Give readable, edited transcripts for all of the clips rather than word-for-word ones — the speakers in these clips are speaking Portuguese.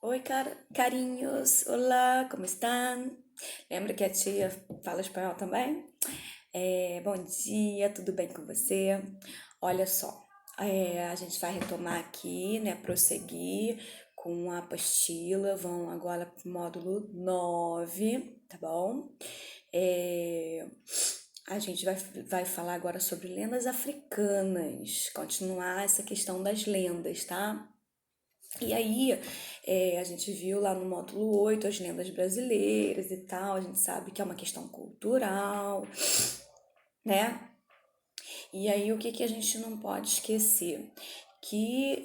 Oi, carinhos! Olá, como estão? Lembra que a tia fala espanhol também? Bom dia, tudo bem com você? Olha só, a gente vai retomar aqui, né? Prosseguir com a apostila. Vamos agora pro módulo 9, tá bom? É, a gente vai falar agora sobre lendas africanas, continuar essa questão das lendas, tá? E aí, a gente viu lá no módulo 8 as lendas brasileiras e tal, a gente sabe que é uma questão cultural, né? E aí, o que que a gente não pode esquecer? Que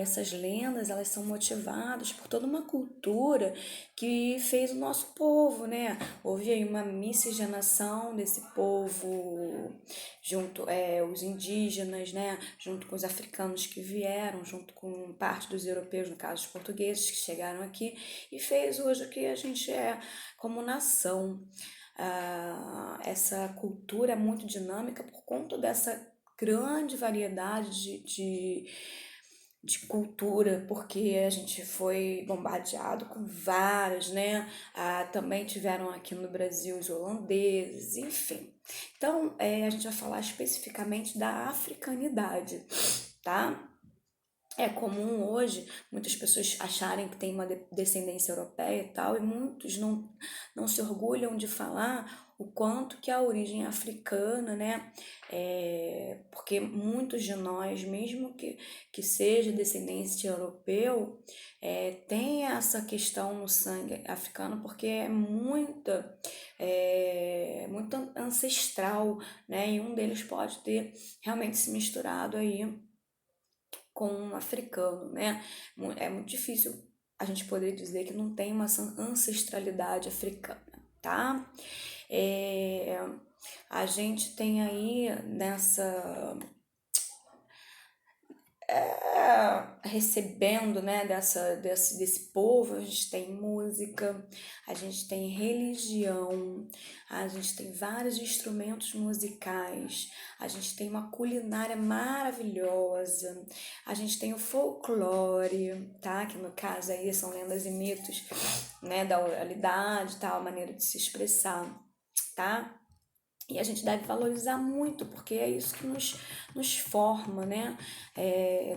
essas lendas, elas são motivadas por toda uma cultura que fez o nosso povo, né? Houve aí uma miscigenação desse povo, junto os indígenas, né? Junto com os africanos que vieram, junto com parte dos europeus, no caso os portugueses que chegaram aqui, e fez hoje o que a gente é como nação. Essa cultura é muito dinâmica por conta dessa grande variedade de cultura, porque a gente foi bombardeado com várias, né? Também tiveram aqui no Brasil os holandeses, enfim. Então, a gente vai falar especificamente da africanidade, tá? É comum hoje muitas pessoas acharem que tem uma descendência europeia e tal, e muitos não se orgulham de falar o quanto que a origem africana, né? Porque muitos de nós, mesmo que seja descendente europeu, tem essa questão no sangue africano, porque muito ancestral, né? E um deles pode ter realmente se misturado aí com um africano, né? É muito difícil a gente poder dizer que não tem uma ancestralidade africana, tá? É, a gente tem aí recebendo, né, desse povo, a gente tem música, a gente tem religião, a gente tem vários instrumentos musicais, a gente tem uma culinária maravilhosa, a gente tem o folclore, tá? Que no caso aí são lendas e mitos, né, da oralidade, tal, a maneira de se expressar, tá? E a gente deve valorizar muito, porque é isso que nos forma, né?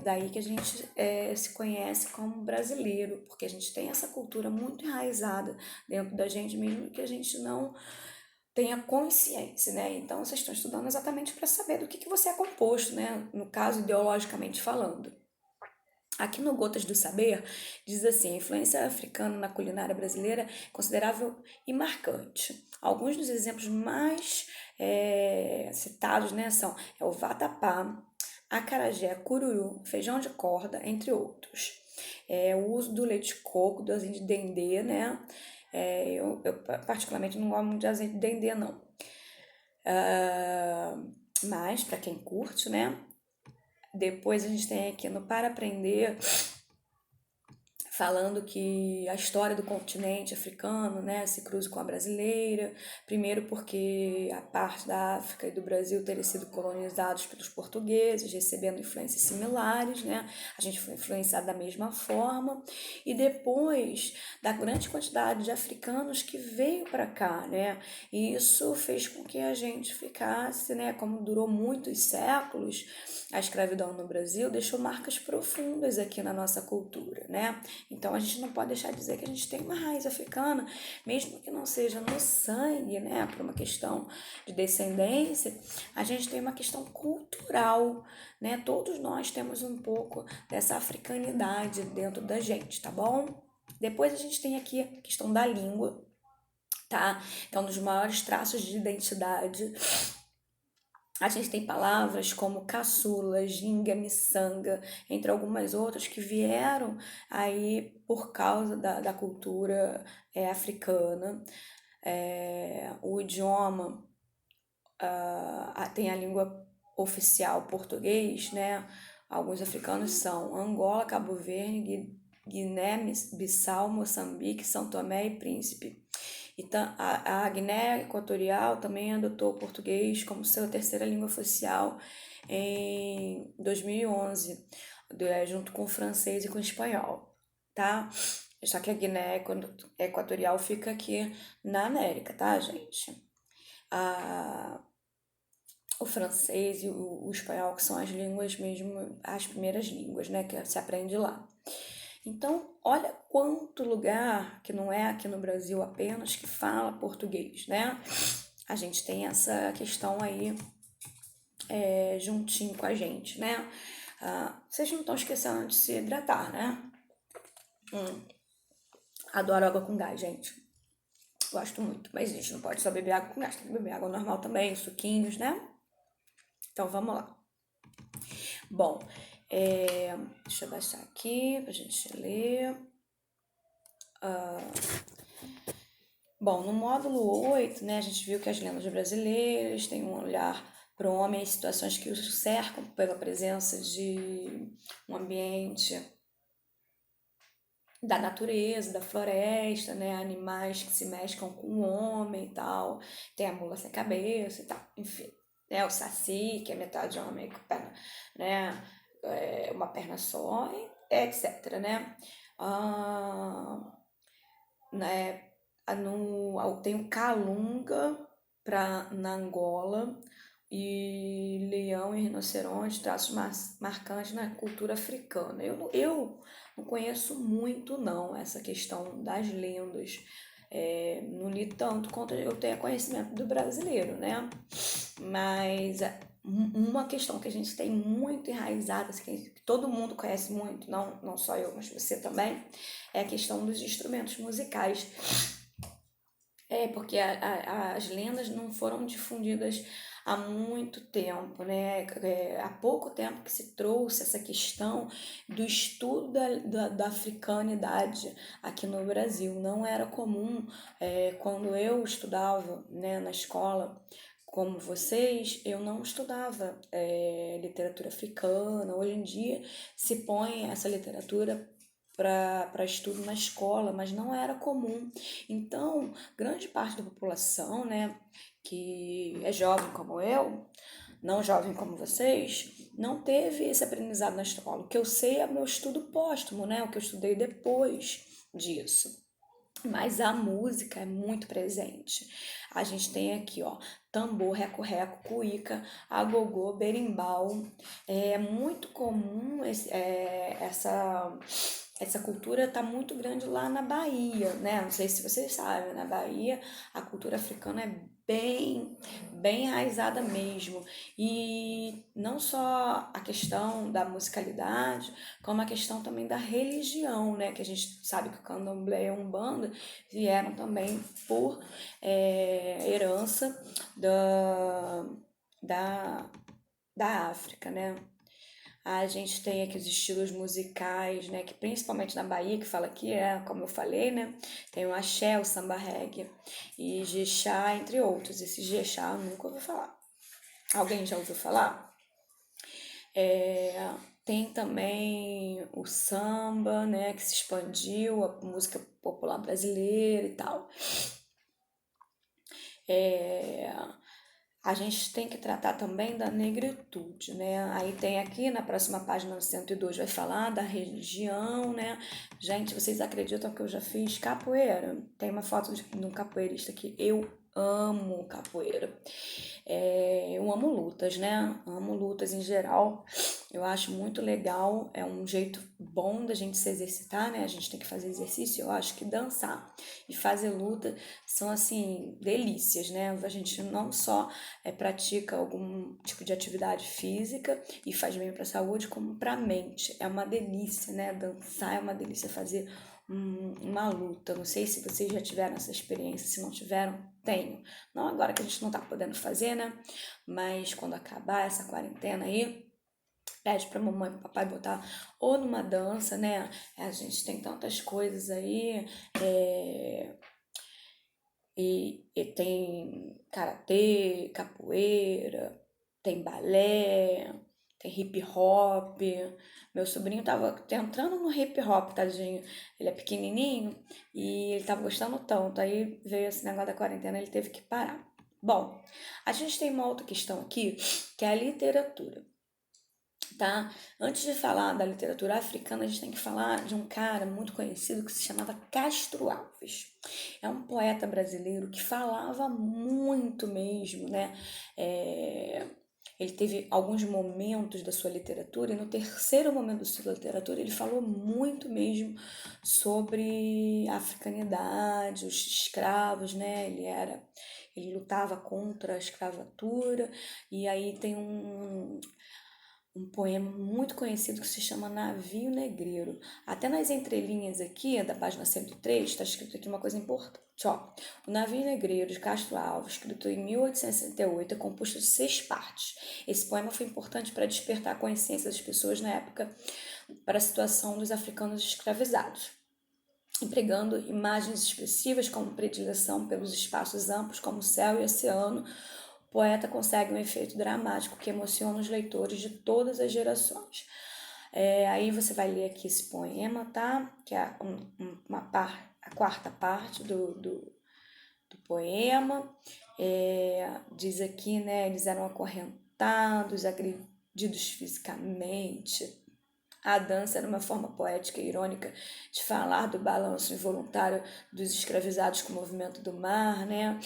Daí que a gente se conhece como brasileiro, porque a gente tem essa cultura muito enraizada dentro da gente, mesmo que a gente não tenha consciência, né? Então, vocês estão estudando exatamente para saber do que você é composto, né? No caso, ideologicamente falando. Aqui no Gotas do Saber, diz assim: a influência africana na culinária brasileira é considerável e marcante. Alguns dos exemplos mais citados, né, são o vatapá, acarajé, cururu, feijão de corda, entre outros. O uso do leite de coco, do azeite de dendê, né? Eu particularmente não gosto muito de azeite de dendê, não. Mas, para quem curte, né? Depois a gente tem aqui no Para Aprender, falando que a história do continente africano, né, se cruza com a brasileira, primeiro porque a parte da África e do Brasil terem sido colonizados pelos portugueses, recebendo influências similares, né, a gente foi influenciado da mesma forma, e depois da grande quantidade de africanos que veio para cá, né, e isso fez com que a gente ficasse, né, como durou muitos séculos, a escravidão no Brasil deixou marcas profundas aqui na nossa cultura, né? Então a gente não pode deixar de dizer que a gente tem uma raiz africana, mesmo que não seja no sangue, né? Por uma questão de descendência, a gente tem uma questão cultural, né? Todos nós temos um pouco dessa africanidade dentro da gente, tá bom? Depois a gente tem aqui a questão da língua, tá? Então, um dos maiores traços de identidade, a gente tem palavras como caçula, ginga, miçanga, entre algumas outras que vieram aí por causa da cultura africana. O idioma tem a língua oficial português, né? Alguns africanos são Angola, Cabo Verde, Guiné-Bissau, Moçambique, São Tomé e Príncipe. Então, a Guiné Equatorial também adotou o português como sua terceira língua oficial em 2011, junto com o francês e com o espanhol, tá? Só que a Guiné Equatorial fica aqui na América, tá, gente? A, o francês e o espanhol, que são as línguas mesmo, as primeiras línguas, né, que se aprende lá. Então, olha quanto lugar, que não é aqui no Brasil apenas, que fala português, né? A gente tem essa questão aí juntinho com a gente, né? Vocês não estão esquecendo de se hidratar, né? Adoro água com gás, gente. Gosto muito. Mas a gente não pode só beber água com gás, tem que beber água normal também, suquinhos, né? Então vamos lá. Bom, deixa eu baixar aqui pra gente ler. Bom, no módulo 8, né, a gente viu que as lendas brasileiras têm um olhar para o homem em situações que o cercam pela presença de um ambiente da natureza, da floresta, né, animais que se mesclam com o homem e tal, tem a mula sem cabeça e tal, enfim, né, o saci, que é metade homem com perna, né, uma perna só, etc, né, né, tem o Calunga na Angola e leão e rinoceronte, traços marcantes na cultura africana. Eu não conheço muito, não, essa questão das lendas. Não li tanto quanto eu tenho conhecimento do brasileiro, né? Mas uma questão que a gente tem muito enraizada, assim, que todo mundo conhece muito, não só eu, mas você também, é a questão dos instrumentos musicais. Porque as lendas não foram difundidas há muito tempo, né? Há pouco tempo que se trouxe essa questão do estudo da africanidade aqui no Brasil. Não era comum, quando eu estudava, né, na escola, como vocês, eu não estudava literatura africana. Hoje em dia se põe essa literatura para estudo na escola, mas não era comum. Então, grande parte da população, né, que é jovem como eu, não jovem como vocês, não teve esse aprendizado na escola. O que eu sei é meu estudo póstumo, né, o que eu estudei depois disso. Mas a música é muito presente. A gente tem aqui, ó, tambor, reco-reco, cuíca, agogô, berimbau. É muito comum essa cultura está muito grande lá na Bahia, né? Não sei se vocês sabem, na Bahia a cultura africana é bem enraizada mesmo. E não só a questão da musicalidade, como a questão também da religião, né? Que a gente sabe que o candomblé e a umbanda vieram também por herança da, da África, né? A gente tem aqui os estilos musicais, né, que principalmente na Bahia, que fala que como eu falei, né, tem o axé, o samba reggae e jexá, entre outros. Esse jexá eu nunca ouvi falar. Alguém já ouviu falar? Tem também o samba, né, que se expandiu, a música popular brasileira e tal. A gente tem que tratar também da negritude, né? Aí tem aqui na próxima página, no 102, vai falar da religião, né? Gente, vocês acreditam que eu já fiz capoeira? Tem uma foto de um capoeirista aqui. Eu amo capoeira. Eu amo lutas, né? Amo lutas em geral. Eu acho muito legal. É um jeito bom da gente se exercitar, né? A gente tem que fazer exercício. Eu acho que dançar e fazer luta são, assim, delícias, né? A gente não só pratica algum tipo de atividade física e faz bem para a saúde, como para a mente. É uma delícia, né? Dançar é uma delícia, fazer uma luta. Não sei se vocês já tiveram essa experiência, se não tiveram, tenho. Não agora que a gente não tá podendo fazer, né? Mas quando acabar essa quarentena aí, pede pra mamãe e pro papai botar ou numa dança, né? A gente tem tantas coisas aí, e tem karatê, capoeira, tem balé, tem hip hop. Meu sobrinho tava entrando no hip hop, tadinho. Ele é pequenininho e ele tava gostando tanto. Aí veio esse negócio da quarentena, ele teve que parar. Bom, a gente tem uma outra questão aqui, que é a literatura. tá? Antes de falar da literatura africana, a gente tem que falar de um cara muito conhecido que se chamava Castro Alves. É um poeta brasileiro que falava muito mesmo, né? Ele teve alguns momentos da sua literatura, e no terceiro momento da sua literatura ele falou muito mesmo sobre a africanidade, os escravos, né? Ele lutava contra a escravatura, e aí tem um poema muito conhecido que se chama Navio Negreiro. Até nas entrelinhas aqui, da página 103, está escrito aqui uma coisa importante. Ó, o Navio Negreiro, de Castro Alves, escrito em 1868, é composto de 6 partes. Esse poema foi importante para despertar a consciência das pessoas na época para a situação dos africanos escravizados, empregando imagens expressivas como predileção pelos espaços amplos como céu e oceano. O poeta consegue um efeito dramático que emociona os leitores de todas as gerações. Aí você vai ler aqui esse poema, tá? Que é a quarta parte do poema. Diz aqui, né? Eles eram acorrentados, agredidos fisicamente. A dança era uma forma poética e irônica de falar do balanço involuntário dos escravizados com o movimento do mar, né?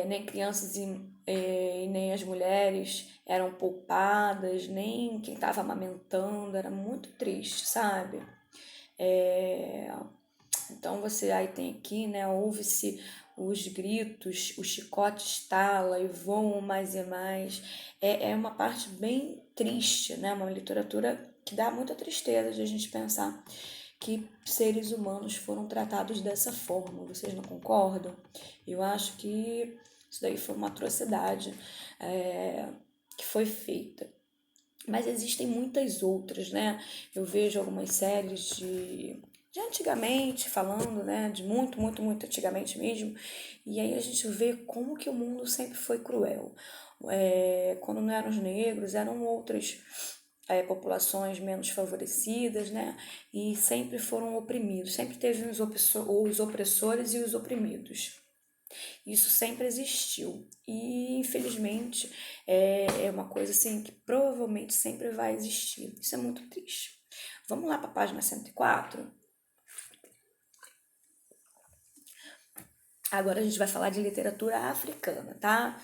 Nem crianças e nem as mulheres eram poupadas, nem quem estava amamentando, era muito triste, sabe? Então você aí tem aqui, né? Ouve-se os gritos, o chicote estala e voam mais e mais. É uma parte bem triste, né? Uma literatura que dá muita tristeza de a gente pensar que seres humanos foram tratados dessa forma. Vocês não concordam? Eu acho que isso daí foi uma atrocidade que foi feita. Mas existem muitas outras, né? Eu vejo algumas séries de antigamente, falando, né? De muito, muito, muito antigamente mesmo. E aí a gente vê como que o mundo sempre foi cruel. Quando não eram os negros, eram outras populações menos favorecidas, né? E sempre foram oprimidos. Sempre teve os opressores e os oprimidos. Isso sempre existiu e, infelizmente, é uma coisa assim que provavelmente sempre vai existir. Isso é muito triste. Vamos lá para a página 104. Agora a gente vai falar de literatura africana, tá?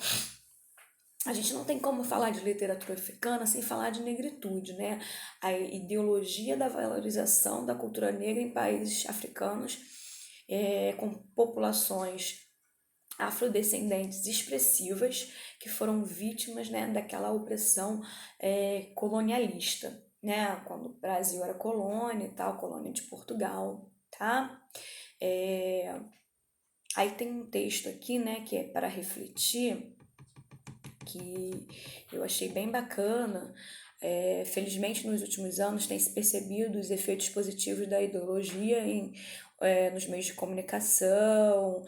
A gente não tem como falar de literatura africana sem falar de negritude, né? A ideologia da valorização da cultura negra em países africanos, com populações afrodescendentes expressivas que foram vítimas, né, daquela opressão colonialista, né, quando o Brasil era colônia e tal, colônia de Portugal, tá? Aí tem um texto aqui, né, que é para refletir, que eu achei bem bacana. Felizmente, nos últimos anos, tem se percebido os efeitos positivos da ideologia nos meios de comunicação,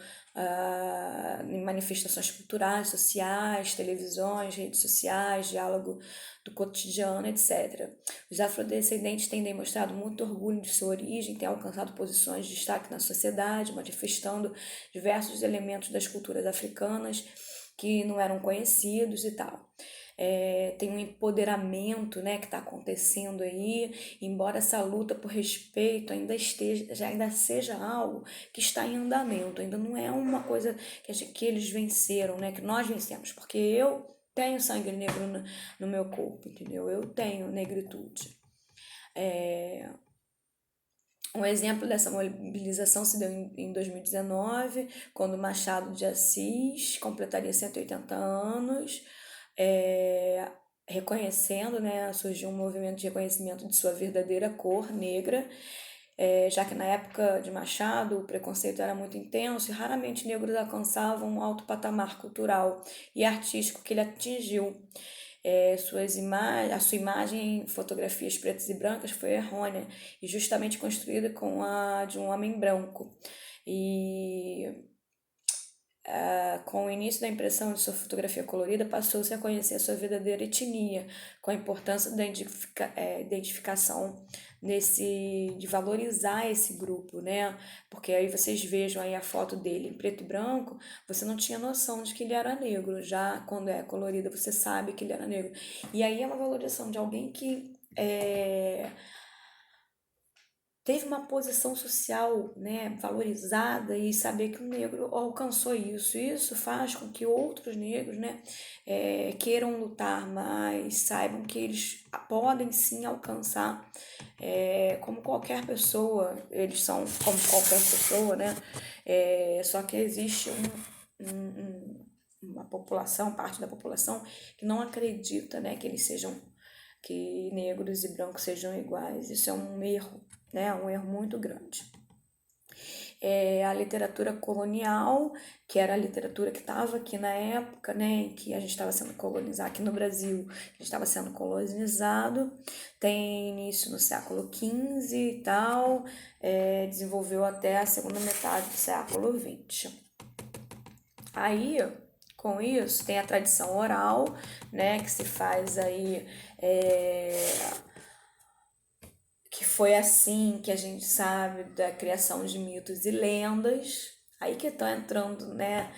em manifestações culturais, sociais, televisões, redes sociais, diálogo do cotidiano, etc. Os afrodescendentes têm demonstrado muito orgulho de sua origem, têm alcançado posições de destaque na sociedade, manifestando diversos elementos das culturas africanas que não eram conhecidos e tal. Tem um empoderamento, né, que está acontecendo aí, embora essa luta por respeito ainda seja algo que está em andamento, ainda não é uma coisa que eles venceram, né, que nós vencemos, porque eu tenho sangue negro no meu corpo, entendeu? Eu tenho negritude. Um exemplo dessa mobilização se deu em 2019, quando Machado de Assis completaria 180 anos, reconhecendo, né, surgiu um movimento de reconhecimento de sua verdadeira cor negra, já que na época de Machado o preconceito era muito intenso e raramente negros alcançavam um alto patamar cultural e artístico que ele atingiu. A sua imagem em fotografias pretas e brancas foi errônea e justamente construída com a de um homem branco. E com o início da impressão de sua fotografia colorida, passou-se a conhecer a sua verdadeira etnia, com a importância da identificação de valorizar esse grupo, né? Porque aí vocês vejam aí a foto dele em preto e branco, você não tinha noção de que ele era negro, já quando é colorida você sabe que ele era negro. E aí é uma valorização de alguém que teve uma posição social, né, valorizada, e saber que o negro alcançou isso. Isso faz com que outros negros, né, queiram lutar mais, saibam que eles podem sim alcançar, como qualquer pessoa, eles são como qualquer pessoa, né, só que existe uma população, parte da população, que não acredita, né, que negros e brancos sejam iguais. Isso é um erro, né? Um erro muito grande. A literatura colonial, que era a literatura que estava aqui na época, né, em que a gente estava sendo colonizado aqui no Brasil, a gente estava sendo colonizado, tem início no século XV e tal, desenvolveu até a segunda metade do século XX. Aí, com isso, tem a tradição oral, né, que se faz aí, que foi assim que a gente sabe da criação de mitos e lendas, aí que estão entrando, né,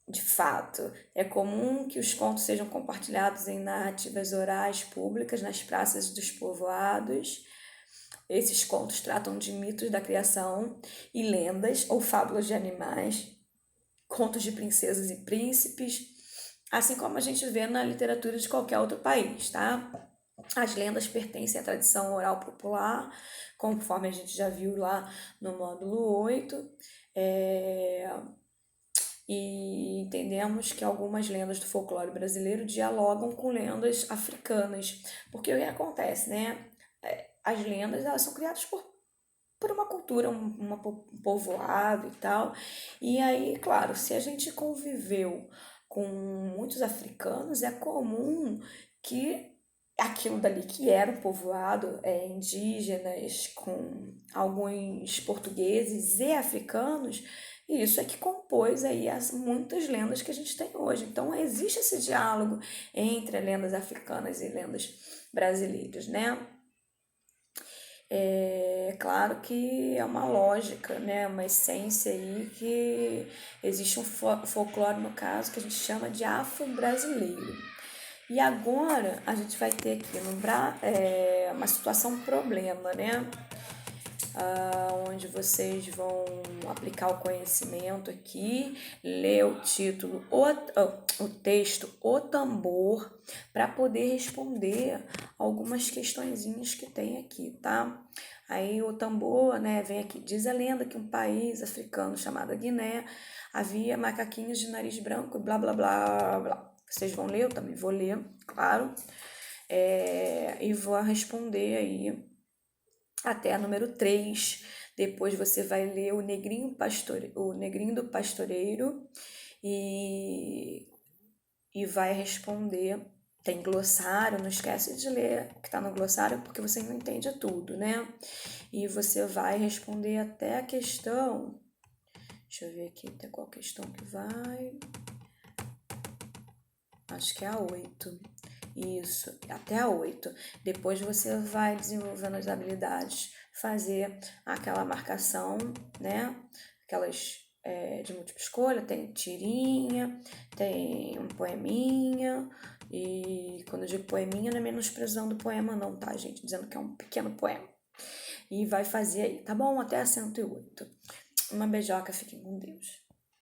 de fato. É comum que os contos sejam compartilhados em narrativas orais públicas nas praças dos povoados. Esses contos tratam de mitos da criação e lendas ou fábulas de animais, contos de princesas e príncipes, assim como a gente vê na literatura de qualquer outro país, tá? As lendas pertencem à tradição oral popular, conforme a gente já viu lá no módulo 8, e entendemos que algumas lendas do folclore brasileiro dialogam com lendas africanas, porque o que acontece, né? As lendas, elas são criadas por uma cultura, um povoado e tal. E aí, claro, se a gente conviveu com muitos africanos, é comum que aquilo dali que era um povoado, indígenas, com alguns portugueses e africanos, e isso é que compôs aí as muitas lendas que a gente tem hoje. Então existe esse diálogo entre lendas africanas e lendas brasileiras, né? É claro que é uma lógica, né? Uma essência aí que existe um folclore, no caso, que a gente chama de afro-brasileiro. E agora a gente vai ter aqui uma situação problema, né? Onde vocês vão aplicar o conhecimento aqui, ler o título, o texto, o tambor, para poder responder algumas questõezinhas que tem aqui, tá? Aí o tambor, né, vem aqui, diz a lenda que um país africano chamado Guiné havia macaquinhos de nariz branco e blá blá blá blá. Vocês vão ler, eu também vou ler, claro, e vou responder aí até a número 3. Depois você vai ler o Negrinho do Pastoreiro e vai responder. Tem glossário, não esquece de ler o que está no glossário, porque você não entende tudo, né? E você vai responder até a questão. Deixa eu ver aqui até qual questão que vai. Acho que é a 8. Isso, até a 8. Depois você vai desenvolvendo as habilidades, fazer aquela marcação, né? Aquelas de múltipla escolha, tem tirinha, tem um poeminha, e quando eu digo poeminha não é menosprezando o poema não, tá, gente? Dizendo que é um pequeno poema. E vai fazer aí, tá bom? Até a 108. Uma beijoca, fiquem com Deus.